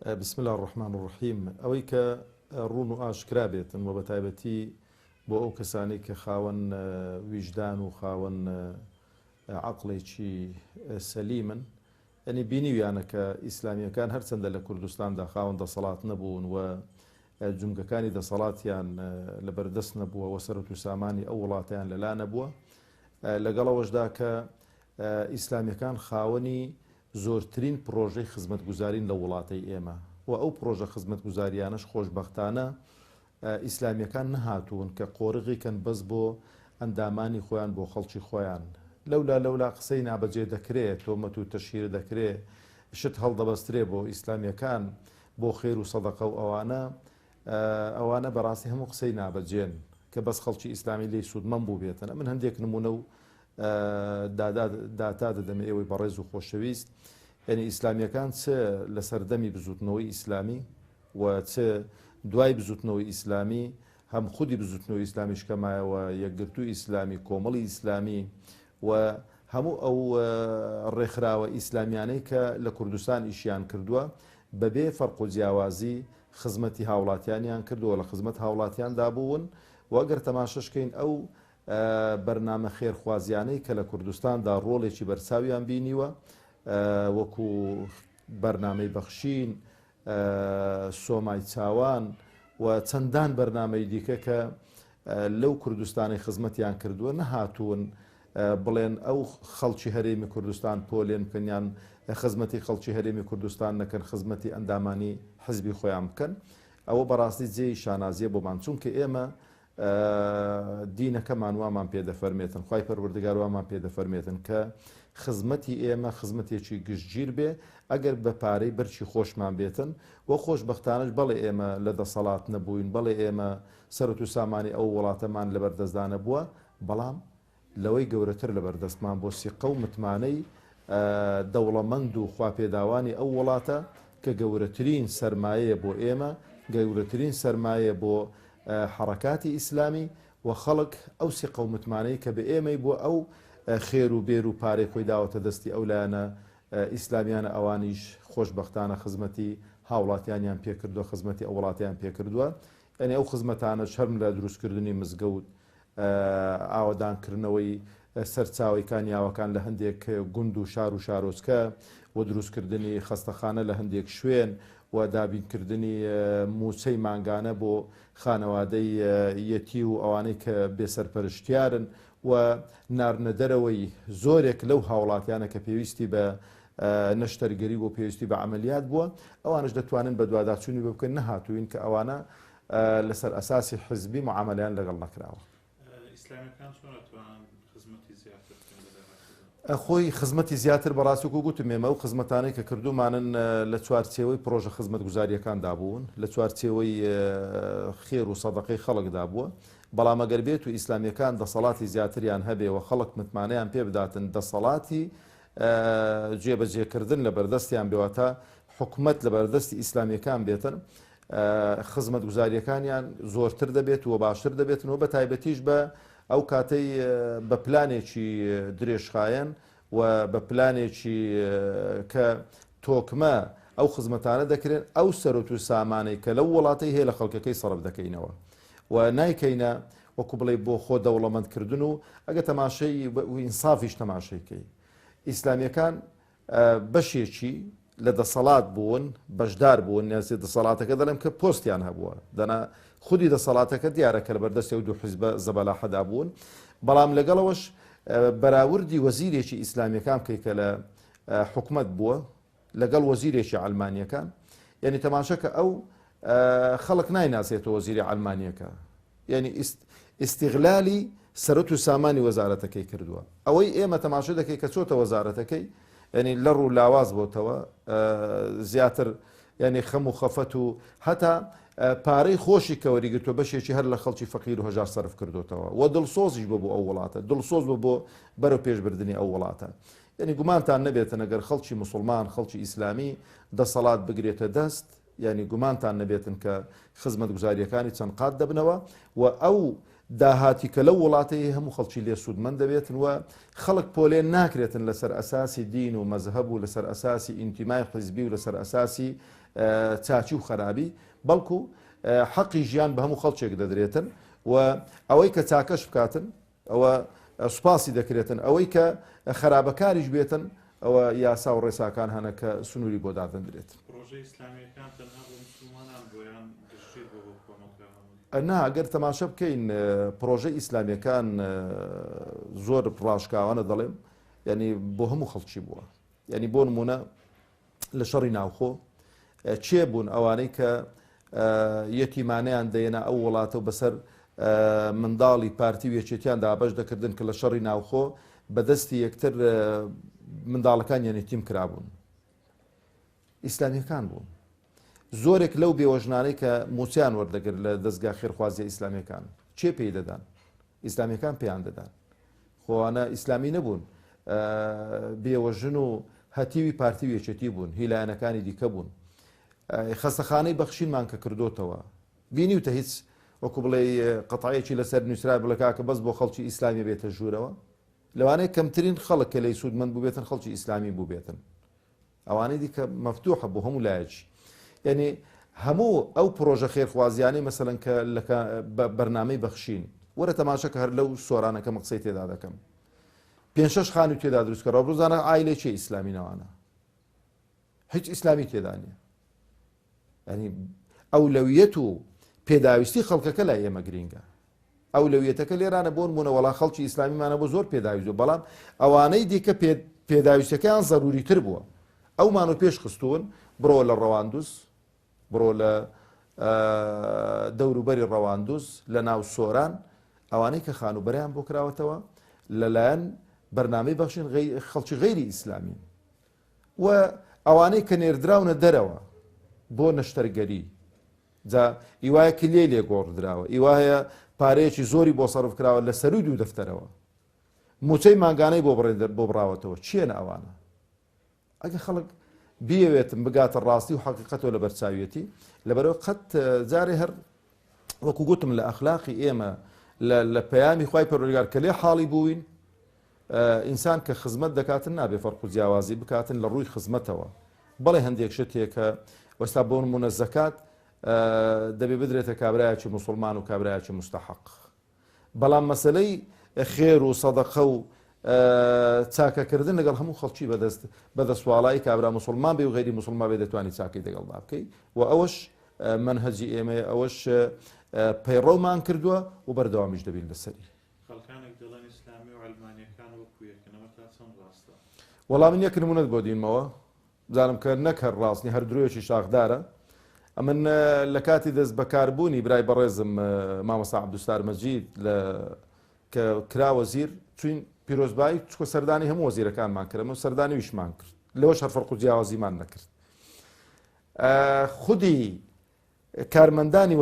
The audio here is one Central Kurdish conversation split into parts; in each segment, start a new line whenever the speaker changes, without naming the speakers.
بسم الله الرحمن الرحيم ئەوەی کە ڕوون و ئاشکرا بێتن و بە تایبەتی بۆ ئەو کەسانی کە خاوەن ویژدان و خاوەن عەقڵێکی سەلیمن، ئەنی بینیویانە کە ئیسلامیەکان هەرچەندە لە کوردستاندا خاوەن دەسەڵات نەبوون و جومگەکانی دەسەڵاتیان لەبەردەست نەبووە و سەرەت و سامانی ئەو وڵاتیان لەلا نەبووە، لەگەڵەوەشدا کە ئیسلامیەکان خاوەنی زۆرترین پرۆژەی خزمەتگوزارین لە وڵاتەی ئێمە و ئەو پرۆژە خزمەتگوزاریانەش خۆشبەختانە ئیسلامیەکان نەهاتوون کە قۆرغیکەن بەس بۆ ئەندامانی خۆیان بۆ خەڵکی خۆیان لەولا قسەی نابەجێ دەکرێت تۆمەت و تەشهیر دەکرێت شت هەڵدەبەسترێ بۆ ئیسلامیەکان بۆ خێر و سەدەقە و ئەوانە بەڕاستی هەموو قسەی نابەجێن کە بەس خەڵکی ئیسلامی لێی سوودمەند بوو بێتەنە. من هەندێک نمونە و داتا دەدەمە ئێوەی بەڕێز و خۆشەویست، یعنی ئیسلامیەکان چ لە سەردەمی بزوتنەوەی ئیسلامی و چ دوای بزوتنەوەی ئیسلامی هەم خودی بزوتنەوەی ئیسلامیش کەمایەوە یەکگرتووی ئیسلامی، کۆمەڵی ئیسلامی و هەموو ئەو ڕێکخراوە ئیسلامیانەی کە لە کوردستان ئیشیان کردووە بەبێ فەرق و جیاوازی خزمەتی هاوڵاتیانیان کردووە، لە خزمەت هاوڵاتیاندا بوون و ئەگەر تەماشەشکەین ئەو بەرنامە خێرخوازیانەی کە لە کوردستاندا ڕۆڵێکی بەرچاویان بینیوە، وەکو بەرنامەی بەخشین، سۆمای چاوان و چەندان بەرنامەی دیکە کە لەو کوردستانی خزمەتیان کردووە، نەهاتوون بڵێن ئەو خەڵکی هەرێمی کوردستان پۆلێن بکەنیان خزمەتی خەڵکی هەرێمی کوردستان نەکەن، خزمەتی ئەندامانی حزبی خۆیان بکەن. ئەوە بەڕاستی جێی شانازیە بۆمان، چونکە ئێمە دینەکەمان وامان پێدەفەرمێتن، خوای پەروەردگار وامان پێدەفەرمێتن کە خزمەتی ئێمە خزمەتێکی گشتگیر بێ، ئەگەر بە پارەی بەرچی خۆشمان بێتن و خۆشبەختانش بەڵێ ئێمە لە دەسەڵات نەبووین، بەڵێ ئێمە سەرەت و سامانی ئەو وڵاتەمان لەبەردەستدانە بووە، بەڵام لەوەی گەورەتر لەبەردەستمان بۆ سیقە و متمانەی دەوڵەمەند و خواپێداوانی ئەو وڵاتە کە گەورەترین سەرمایەیە بۆ ئێمە، گەورەترین سەرمایە بۆ حرەکاتی ئیسلامی و خەڵک ئەو سیقە و متمانەی کە بە ئێمەی بۆ ئەو خێر و بێر و پارەی خۆی داوەتە دەستی ئەو لایەنە ئیسلامیانە، ئەوانیش خۆشبەختانە خزمەتی هاوڵاتیانیان پێکردووە، خزمەتی ئەو وڵاتیان پێکردووە. یعنی ئەو خزمەتانە شەرم لە دروستکردنی مزگەوت، ئاوەدانکردنەوەی سەرچاوی کانیاوەکان لە هەندێک گوند و شار و شارۆچکە و دروستکردنی خەستەخانە لە هەندێک شوێن و دابینکردنی موچەی مانگانە بۆ خانەوادەی یەتی و ئەوانەی کە بێسەرپەرشتیارن و نارنەدەرەوەی زۆرێک لەو هاوڵاتیانە کە پێویستی بە نەشتەرگەری بۆ پێویستی بە عملیات بووە، ئەوانش دەتوانن بە دوواداچوونی بە بکەن، نەهاتوین کە ئەوانە لەسەر ئەساسی حزبی معاملەیان لەگەڵ نەکراوە. خۆی خزمەتی زیاتر بەڕاستیکە گوتم ئێمە ئەو خزمەتانەی کە کردومانن لە چوارچێوەی پرۆژە خزمەتگوزاریەکاندا بوون، لە چوارچێوەی خێر و سەدەقەی خەڵکدا بووە، بەڵام ئەگەر بێت و ئیسلامیەکان دەسەڵاتی زیاتریان هەبێ و خەڵک متمانەیان پێ بداتن دەسەڵاتی جێبەجێکردن لە بەردەستیان بێواتە حکومەت لە بەردەستی ئیسلامیەکان بێتن، خزمەتگوزاریەکانیان زۆرتر دەبێت و باشتر دەبێتن و بە تایبەتیش بە ئەو کاتەی بە پلانێکی درێژخایەن و بە پلانێکی کە تۆکمە ئەو خزمەتانە دەکرێن، ئەو سەرەت و سامانەی کە لەو وڵاتەی هەیە لە خەڵکەکەی سەرف دەکەینەوە و نایکەینە وەکو بڵێ بۆ خۆ دەوڵەمەندکردن و ئەگە تەماشەی ئینسافیش تەماشەیکەی ئیسلامیەکان بەشێکی لە دەسەڵات بوون، بەشدار بوون، نێزی دەسەڵاتەکە دەڵێم کە پۆستیان هەبووە، دەنا خودی دەسەڵاتەکە دیارەکە لە بەردەستی و دوو حیزبە زەبەلاحەدا بوون، بەڵام لەگەڵەوەش بەراوردی وەزیرێکی ئیسلامیەکان بکەی کە لە حکومەت بووە لەگەڵ وەزیرێکی ئەڵمانیەکان، یعنی تەماشەکە ئەو خەڵک نایناسێتەوە وەزیری ئەڵمانیەکە، یعنی ئیستیغلالی سەرەت و سامانی وەزارەتەکەی کردووە. ئەوەی ئێمە تەماشە دەکەی کە چۆتە وەزارەتەکەی، ینی لە ڕوو لاواز بۆتەوە زیاتر، ینی خەم و خەفەت و هەتا پارەی خۆشی کەوەریگرتووە بەشێکی هەر لە خەڵکی فەقیر و هەژار سەرف کردوتەوە و دڵسۆزیش بۆ ئەو وڵاتە، دڵسۆز بۆ بەرەو پێشبردننی ئەو وڵاتە. یعنی گومانتان نەبێتن ئەگەر خەڵکی موسڵمان، خەڵکی ئیسلامی دەسەڵات بگرێتە دەست، ینی گومانتان نەبێتن کە خزمەتگوزاریەکانی چەند قات دەبنەوە و ئەو داهاتی کە لەو وڵاتەیە هەموو خەڵکی لێ سوودمەند دەبێتن و خەڵک پۆلێن ناکرێتن لەسەر ئەساسی دین و مەزهب و لەسەر ئەساسی ئینتیمای حیزبی و لەسەر ئەساسی چاچی و خراپی، بەڵکو حەقی ژیان بە هەموو خەڵکێک دەدرێتن و ئەوەی کە چاکەش بکاتن ئەوە سوپاسی دەکرێتن، ئەوەی کە خراپەکاریش بێتن ئەوە یاسا و ڕێساکان هەنە کە سنووری بۆ دادەندرێت. نا ئەگەر تەماشە بکەین پرۆژەی ئیسلامیەکان زۆر ڕاشکاوانە دەڵێم، ینی بۆ هەموو خەڵکی بووە. ینی بۆ نمونە لە شەڕی ناوخۆ چێ بوون ئەوانەی کە یەتیمانەیان دێنا ئەو وڵاتە و بەسەر منداڵی پارتی و یەکێتیان دابەش دەکردن کە لە شەڕی ناوخۆ بەدەستی یەکتر منداڵەکان یەتیم کرابوون. ئیسلامیەکان بوون. زۆرێک لەو بێوەژنانەی کە موچیان وەردەگرت لە دەستگا خێرخوازیە ئیسلامیەکان چێ پێی دەدان؟ ئیسلامیەکان پێیان دەدان. خۆوانە ئیسلامی نەبوون، بێوەژن و هەتیوی پارتی و یەکێتی بوون، هیلایەنەکانی دیکە بوون. خەستەخانەی بەخشینمان کە کردوتەوە بینیوتە هیچ وەکو بڵێ قەتعەیەکی لەسەر نووسرا بڵێ کاکە بەس بۆ خەڵکی ئیسلامی بێتە ژوورەوە، لەوانەیە کەمترین خەڵک کە لەی سوودمەند بوو بێتن خەڵکی ئیسلامی بوو بێتن. ئەوانەی دیکە مەفتوحە بۆ هەموو لایەکی. یعنی هەموو ئەو پرۆژە خێرخوازیانەی مەسەڵەن کە لە بەرنامەی بەخشین وەرە تەماشە کە هەر لەو سۆرانەکە مەقسەی تێدا دەکەم. 5-6 خانووی تێدا دروستکەڕەوە ڕۆژانە ئایلێکی ئیسلامینەوانە هیچ ئیسلامی تێدا نیە. ینی ئەولەویەت و پێداویستی خەڵکەکە لای ئێمە گرینگە. ئەولەویەتەکە لێرانە بۆ نمونە وەڵا خەڵکی ئیسلامیمانە بۆ زۆر پێداویست، بەڵام ئەوانەی دیکە پێداویستەکەیان زەروریتر بووە ئەومان و پێش خستوون بڕۆ لە ڕەواندوس، بڕۆ لە دەوروبەری ڕەواندوس لە ناو سۆران، ئەوانەی کە خانوبەریان بۆ کراوەتەوە لەلایەن بەرنامەی بەخشین خەڵکی غەیری ئیسلامین و ئەوانەی کە نێردراونە دەرەوە بۆ نەشتەرگەری جا ئیوایە کلێ لێ گۆڕدراوە، ئیوایە پارەیەکی زۆری بۆ سەرف کراوە لە سەروی دوو دەفتەرەوە، موچەی ماگانەی بۆ بڕاوەتەوە. چیەنە ئەوانە؟ ئەگە خەڵک بیەوێتم بگاتە ڕاستی و حەقیقەتەوە لە بەرچاویەتی لەبەرەوە قەت جارێ هەر وەکو گوتم لە ئەخلاقی ئێمە لە پەیامی خوای پەروەردگار کە لێ حاڵی بووین، ئینسان کە خزمەت دەکاتن نابێ فەرق و جیاوازی بکاتن لە ڕووی خزمەتەوە. بەڵێ هەندێک شتێکە وەستا بۆ نمونە زەکات دەبێ بدرێتە کابرایەکی موسڵمان و کابرایەکی مستەحەق، بەڵام مەسەلەی خێر و سەدەقە و چاکەکردن لەگەڵ هەموو خەڵکی بەدەستواڵایی کابرا موسڵمان بێ و غەیری موسڵمان بێ دەتوانی چاکەی لەگەڵدا بکەی و ئەوەش منهەجی ئێمەیە، ئەوەش پەیڕەومان کردووە و بەردەوامیش دەبین لەسەری.
خەڵکانێک دەڵێن ئیسلامی و عەلمانیەکان وەکو یەکەنەوە تا چەند ڕاستە؟
وەڵام من یەک نمونەت بۆ دینمەوە، زانم کە نەک هەر ڕاستنی هەر درۆیەکی شاخدارە. ئەمن لە کاتی دەست بەکاربوونی برای بەڕێزم مامۆستا عەبدوستار مەجید کە کرا وەزیر چوین پیرۆزبایی چکۆ سەردانی هەموو وەزیرەکانمان کرد و سەردانی ویشمان کرد، لەوەش هەر فەرق و جیاوازیمان نەکرد. خودی کارمەندانی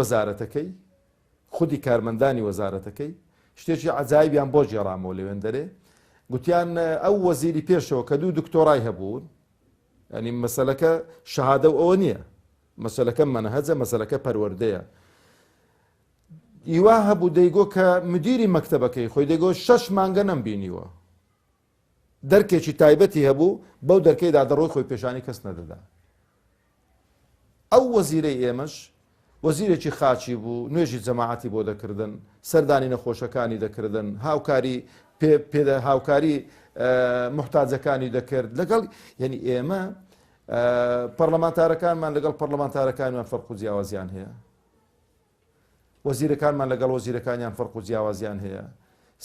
وەزارەتەکەی شتێکی عەجایبیان بۆ جێڕامەوە لەوێن دەرێ، گوتیان ئەو وەزیری پێشەوە کە 2 دکتۆرای هەبوون، ینی مەسەلەکە شەهادە و ئەوە نییە، مەسەلەکە مەنهەجە، مەسەلەکە پەروەردەیە. ئیوا هەبوو دەیگۆ کە مدیری مەکتەبەکەی خۆی دەیگۆ 6 مانگە نەمبینیوە، دەرکێکی تایبەتی هەبوو بەو دەرکەیدا دەڕۆی خۆی پێشانی کەس نەدەدا. ئەو وەزیرەی ئێمەش وەزیرێکی خاچی بوو، نوێژی جەماعەتی بۆ دەکردن، سەردانی نەخۆشەکانی دەکردن، هاوکاری محتاجەکانی دەکرد لەگەڵ، یعنی ئێمە پەرلەمانتارەکانمان لەگەڵ پەرلەمانتارەکانمان فەرق و جیاوازیان هەیە، وەزیرەکانمان لەگەڵ وەزیرەکانیان فەرق و جیاوازیان هەیە،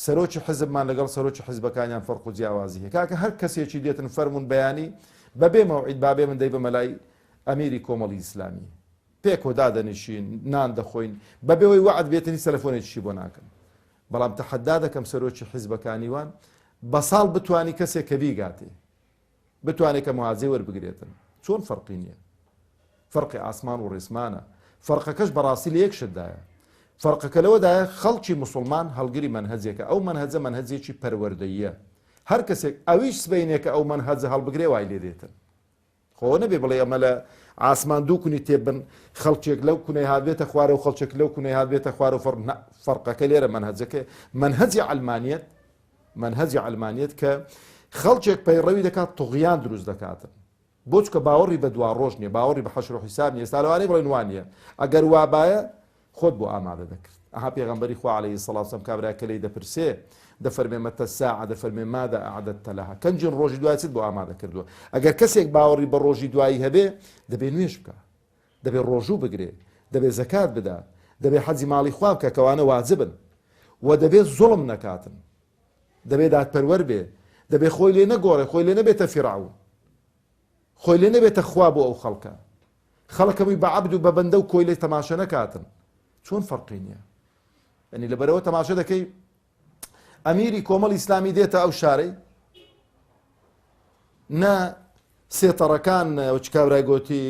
سەرۆکی حزبمان لەگەڵ سەرۆکی حزبەکانیان فەرق و جیاوازی هەیە. کاکە هەر کەسێکی دێتن فەرمون بەیانی بەبێ مەوعید بابێ من دەی بە مەلای ئەمیری کۆمەڵی ئیسلامی پێکۆ دادەنیشین نان دەخۆین بەبێەوەی وعد بێتنی سەلەفۆنێکیشی بۆ ناکەم، بەڵام تەحەدا دەکەم سەرۆکی حزبەکانی وان بە ساڵ بتوانی کەسێک کە بیگاتێ بتوانێت کە موازی وەربگرێتن. چۆن فەرقی نییە؟ فەرقی ئاسمان و ڕێسمانە، فەرقەکەش بەڕاستی لە یەک شتدایە. فەرقەکە لەوەدایە خەڵکی موسڵمان هەڵگری منهەجێکە، ئەو منهەجە منهەجێکی پەروەردەییە، هەر کەسێک ئەویش سبەینێکە ئەو منهەجە هەڵبگرێ وای لێ دێتن. خۆ نەبێ بڵێ ئەمە لە ئاسمان دوو کونی تێبن خەڵکێک لەو کونەی هاتبێتە خوارە و خەڵکێک لەو کونەی هاتبێتە خوارە و فەرقەکە لێرە منهەجەکە منهەجی عەلمانیەت کە خەڵکێک پەیڕەوی دەکات توغیان دروست دەکاتن بۆ چکە باوەڕی بە دوا ڕۆژ نییە باوەڕی بە حەشر و حیساب نییە ئێستا لەوانەیە بڵێن وانە ئەگەر وابایە خۆت بۆ ئامادە دەکرد ئەها پێغەمبەری خوا عەلەیهی سەڵات وسەلام کابراکە لێی دەپرسێ دەفەرمێ مەتە الساعە دەفەرمێ ماذا أعددت لها کەنجین ڕۆژی دوای چیت بۆ ئامادە کردووە ئەگەر کەسێک باوەڕی بە ڕۆژی دوایی هەبێ دەبێ نوێژ بکە دەبێ ڕۆژوو بگرێ دەبێ زەکات بدە دەبێ حەجی ماڵی خوا بکە کەوانە واجبن و دەبێت زوڵم نەکاتن دەبێ دادپەروەر بێ دەبێ خۆی لێ نەگۆڕێ خۆی لێ نەبێتە فیرعون خۆی لێ نەبێتە خوا بۆ ئەو خەڵکە خەڵکەمی بە عەبد و بە بەندە و کۆی لێ تەماشە نەکاتن چۆن فەرقی نییە یعنی لەبەرەوە تەماشە دەکەی ئەمیری کۆمەڵی ئیسلامی دێتە ئەو شارەی نە سێتەڕەکان چ کابرای گوتی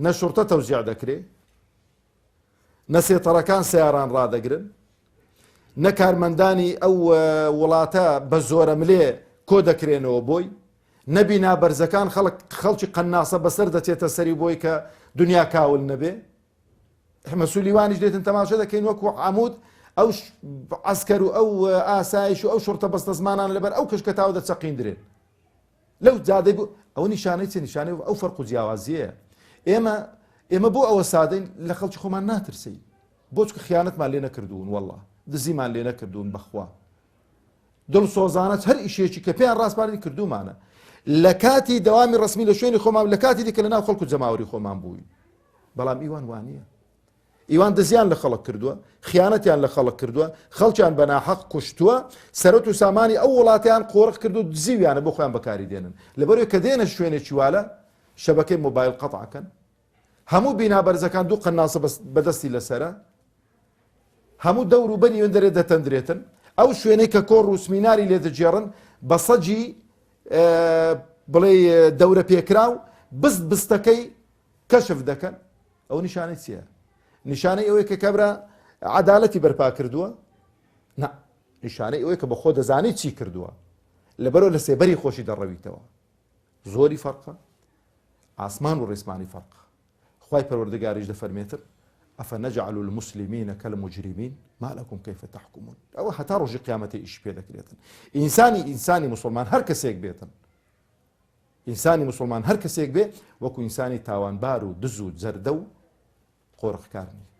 نە شورتە تەوزیع دەکرێ نە سێتەڕەکان سیاران ڕادەگرن نە کارمەندانی ئەو وڵاتە بە زۆرە ملێ کۆ دەکرێنەوە بۆی نەبینا بەرزەکان خەڵکی قەناسە بەسەر دەچێتە سەری بۆی کە دنیا کاول نەبێ مەسوولیوانیش دێتن تەماشە دەکەین وەکو عەمود ئەو عەسکەر و ئەو ئاسایش و ئەو شورتە بەستە زمانان لەبەر ئەو کەشکەتاوە دەچەقیندرێن لەو جادەی بوو ئەو نیشانەی چ نیشانەی ئەو فەرق و جیاوازیەیە ئێمە بۆ ئەوە سادەین لە خەڵکی خۆمان ناترسی بۆ چکە خیانەتمان لێ نەکردوون وەڵڵا دزیمان لێ نەکردوون بەخوا دڵسۆزانەت هەر ئیشێکی کە پێیان ڕاستپارێ کردومانە لە کاتی دەوامی ڕسمی لە شوێنی خۆمان لە کاتی دیکە لەناو خەڵک و جەماوەری خۆمان بووین بەڵام ئیوان وانە ئیوان دزیان لە خەڵک کردووە خیانەتیان لە خەڵک کردووە خەڵکیان بە ناحەق کوشتووە سەرەت و سامانی ئەو وڵاتیان قۆڕق کردو دزیویانە بۆ خۆیان بەکاری دێنن لەبەرەوەی کە دێنە شوێنێکی والە شەبەکەی مۆبایل قەتعکەن هەموو بینابەرزەکان دوو قەناسە بەدەستی لەسەرە هەموو دەور و بەنی وێندەرێ دەتەندرێتن ئەو شوێنەی کە کۆڕ و سمیناری لێ دەجێڕن بە سەجی بڵێ دەورە پێکراو بستەکەی کەشف دەکەن ئەو نیشانەی چییە نیشانەی ئەوەیە کە کەبرا عەدالەتی بەرپا کردووە نا نیشانەی ئەوەیە کە بە خۆ دەزانی چی کردووە لەبەرەوە لە سێبەری خۆشی دەڕەویتەوە زۆری فەرقە ئاسمان و ڕێسمانی فەرقە خوای پەروەردگاریش دەفەرمێتر ئەفەنەجعل المسلمین کالمجرمین ما لەکم کەیف تەحکومون ئەوە هەتا ڕۆژی قیامەتی ئیش پێ دەکرێتن ئینسانی مسلمان هەر کەسێک بێتن ئینسانی مسلمان هەر کەسێک بێ وەکو ئینسانی تاوانبار و دز و جەردە و قۆڕقکار نیە